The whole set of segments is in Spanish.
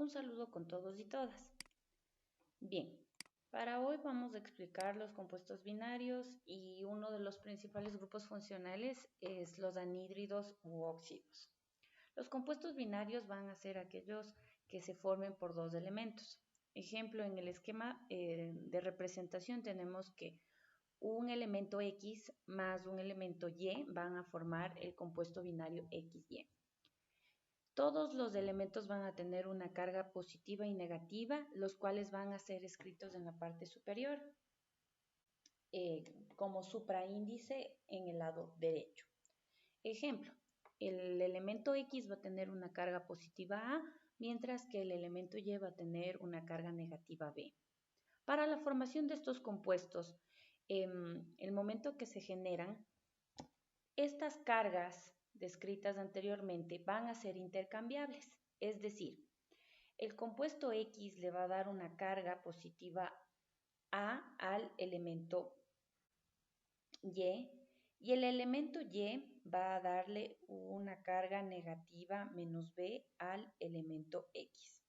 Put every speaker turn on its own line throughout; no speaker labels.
Un saludo con todos y todas. Bien, para hoy vamos a explicar los compuestos binarios y uno de los principales grupos funcionales es los anhídridos u óxidos. Los compuestos binarios van a ser aquellos que se formen por dos elementos. Ejemplo, en el esquema de representación tenemos que un elemento X más un elemento Y van a formar el compuesto binario XY. Todos los elementos van a tener una carga positiva y negativa, los cuales van a ser escritos en la parte superior como supraíndice en el lado derecho. Ejemplo, el elemento X va a tener una carga positiva A, mientras que el elemento Y va a tener una carga negativa B. Para la formación de estos compuestos, el momento que se generan, estas cargas descritas anteriormente van a ser intercambiables, es decir, el compuesto X le va a dar una carga positiva A al elemento y el elemento Y va a darle una carga negativa menos B al elemento X.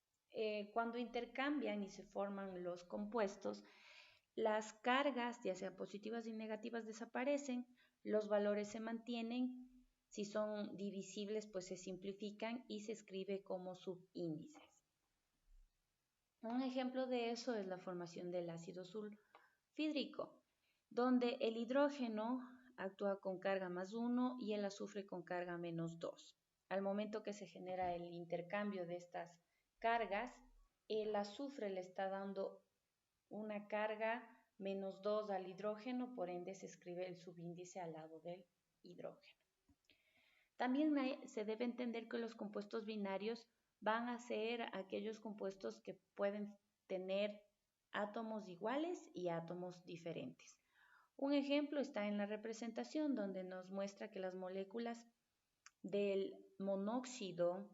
Cuando intercambian y se forman los compuestos, las cargas, ya sean positivas y negativas, desaparecen, los valores se mantienen, si son divisibles pues se simplifican y se escribe como subíndices. Un ejemplo de eso es la formación del ácido sulfídrico, donde el hidrógeno actúa con carga más 1 y el azufre con carga menos 2. Al momento que se genera el intercambio de estas cargas, el azufre le está dando una carga menos 2 al hidrógeno, por ende se escribe el subíndice al lado del hidrógeno. También se debe entender que los compuestos binarios van a ser aquellos compuestos que pueden tener átomos iguales y átomos diferentes. Un ejemplo está en la representación donde nos muestra que las moléculas del monóxido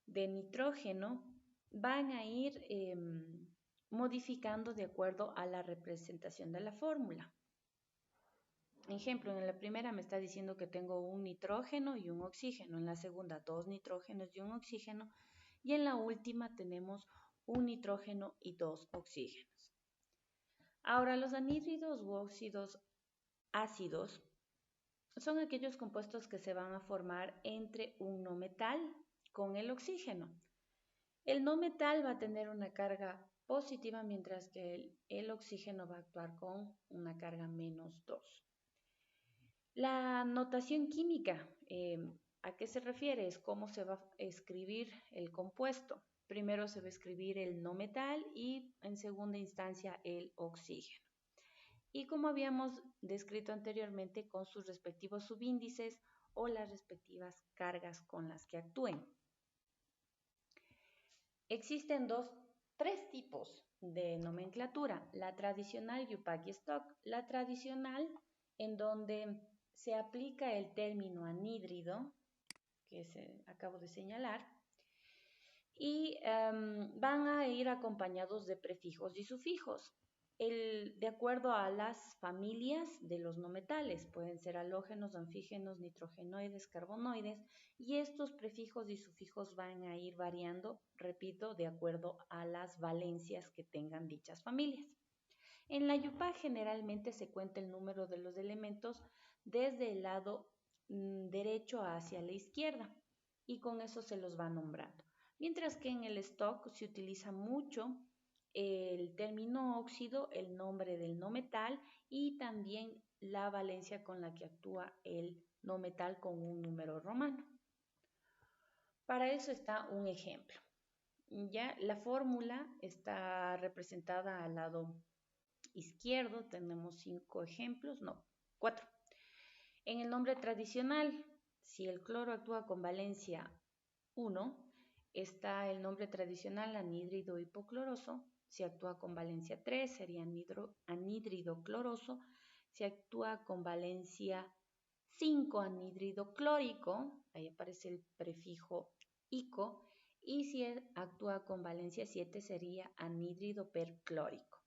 de nitrógeno van a ir modificando de acuerdo a la representación de la fórmula. Ejemplo, en la primera me está diciendo que tengo un nitrógeno y un oxígeno, en la segunda 2 nitrógenos y un oxígeno, y en la última tenemos un nitrógeno y 2 oxígenos. Ahora, los anhídridos u óxidos ácidos son aquellos compuestos que se van a formar entre un no metal con el oxígeno. El no metal va a tener una carga positiva, mientras que el oxígeno va a actuar con una carga menos 2. La notación química, ¿a qué se refiere? Es cómo se va a escribir el compuesto. Primero se va a escribir el no metal y en segunda instancia el oxígeno. Y como habíamos descrito anteriormente, con sus respectivos subíndices o las respectivas cargas con las que actúen. Existen tres tipos de nomenclatura, la tradicional, UPAC y Stock. La tradicional, en donde se aplica el término anhídrido, que acabo de señalar, y van a ir acompañados de prefijos y sufijos, de acuerdo a las familias de los no metales. Pueden ser halógenos, anfígenos, nitrogenoides, carbonoides, y estos prefijos y sufijos van a ir variando, repito, de acuerdo a las valencias que tengan dichas familias. En la UPAC generalmente se cuenta el número de los elementos desde el lado derecho hacia la izquierda y con eso se los va nombrando. Mientras que en el Stock se utiliza mucho el término óxido, el nombre del no metal y también la valencia con la que actúa el no metal con un número romano. Para eso está un ejemplo. Ya la fórmula está representada al lado izquierdo, tenemos 4. En el nombre tradicional, si el cloro actúa con valencia 1, está el nombre tradicional anhídrido hipocloroso. Si actúa con valencia 3, sería anhídrido cloroso. Si actúa con valencia 5, anhídrido clórico, ahí aparece el prefijo ico. Y si actúa con valencia 7, sería anhídrido perclórico.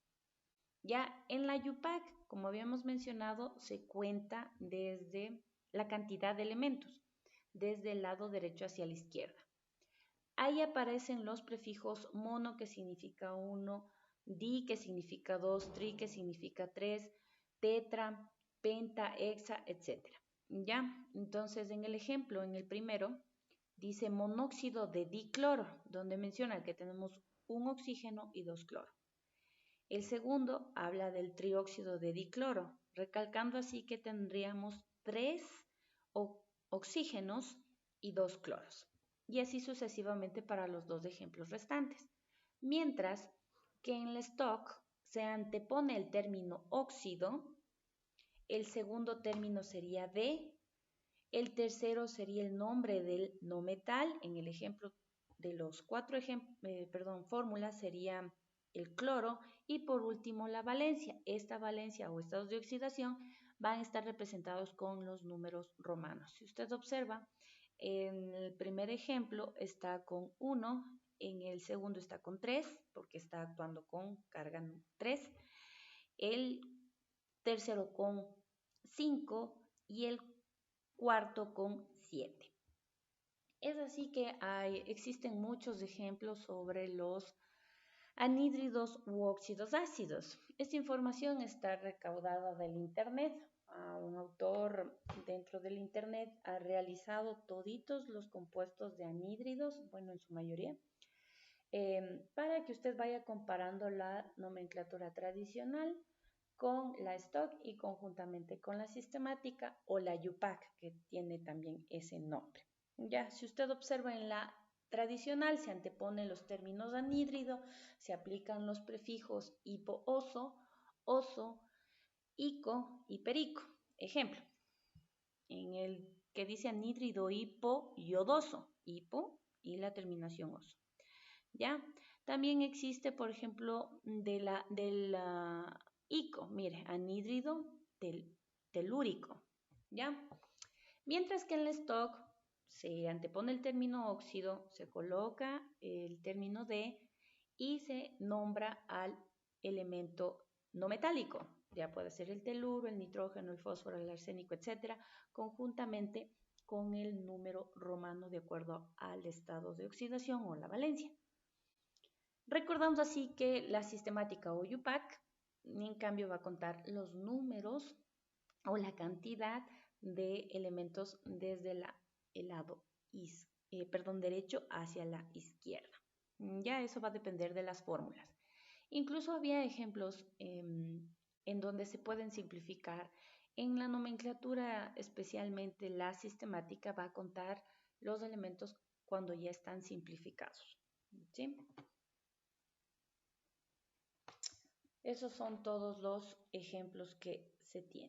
Ya en la UPAC, como habíamos mencionado, se cuenta desde la cantidad de elementos, desde el lado derecho hacia la izquierda. Ahí aparecen los prefijos mono, que significa 1, di, que significa 2, tri, que significa 3, tetra, penta, hexa, etc. ¿Ya? Entonces, en el ejemplo, en el primero, dice monóxido de dicloro, donde menciona que tenemos un oxígeno y 2 cloro. El segundo habla del trióxido de dicloro, recalcando así que tendríamos 3 oxígenos y 2 cloros. Y así sucesivamente para los dos ejemplos restantes. Mientras que en el stock se antepone el término óxido, el segundo término sería de, el tercero sería el nombre del no metal. En el ejemplo de los cuatro fórmulas sería el cloro, y por último la valencia. Esta valencia o estados de oxidación van a estar representados con los números romanos. Si usted observa, en el primer ejemplo está con 1, en el segundo está con 3, porque está actuando con carga 3, el tercero con 5 y el cuarto con 7. Es así que existen muchos ejemplos sobre los anhídridos u óxidos ácidos. Esta información está recaudada del Internet. Un autor dentro del Internet ha realizado toditos los compuestos de anhídridos, bueno, en su mayoría, para que usted vaya comparando la nomenclatura tradicional con la stock y conjuntamente con la sistemática o la UPAC, que tiene también ese nombre. Ya, si usted observa en la tradicional se anteponen los términos anhídrido, se aplican los prefijos hipo-oso, oso, ico y perico. Ejemplo, en el que dice anhídrido hipo-iodoso, hipo y la terminación oso. ¿Ya? También existe, por ejemplo, de la ico, mire, anhídrido telúrico, ¿ya? Mientras que en el stock se antepone el término óxido, se coloca el término de y se nombra al elemento no metálico. Ya puede ser el teluro, el nitrógeno, el fósforo, el arsénico, etcétera, conjuntamente con el número romano de acuerdo al estado de oxidación o la valencia. Recordamos así que la sistemática o UPAC, en cambio, va a contar los números o la cantidad de elementos desde el lado derecho hacia la izquierda. Ya eso va a depender de las fórmulas. Incluso había ejemplos en donde se pueden simplificar. En la nomenclatura, especialmente la sistemática, va a contar los elementos cuando ya están simplificados. ¿Sí? Esos son todos los ejemplos que se tienen.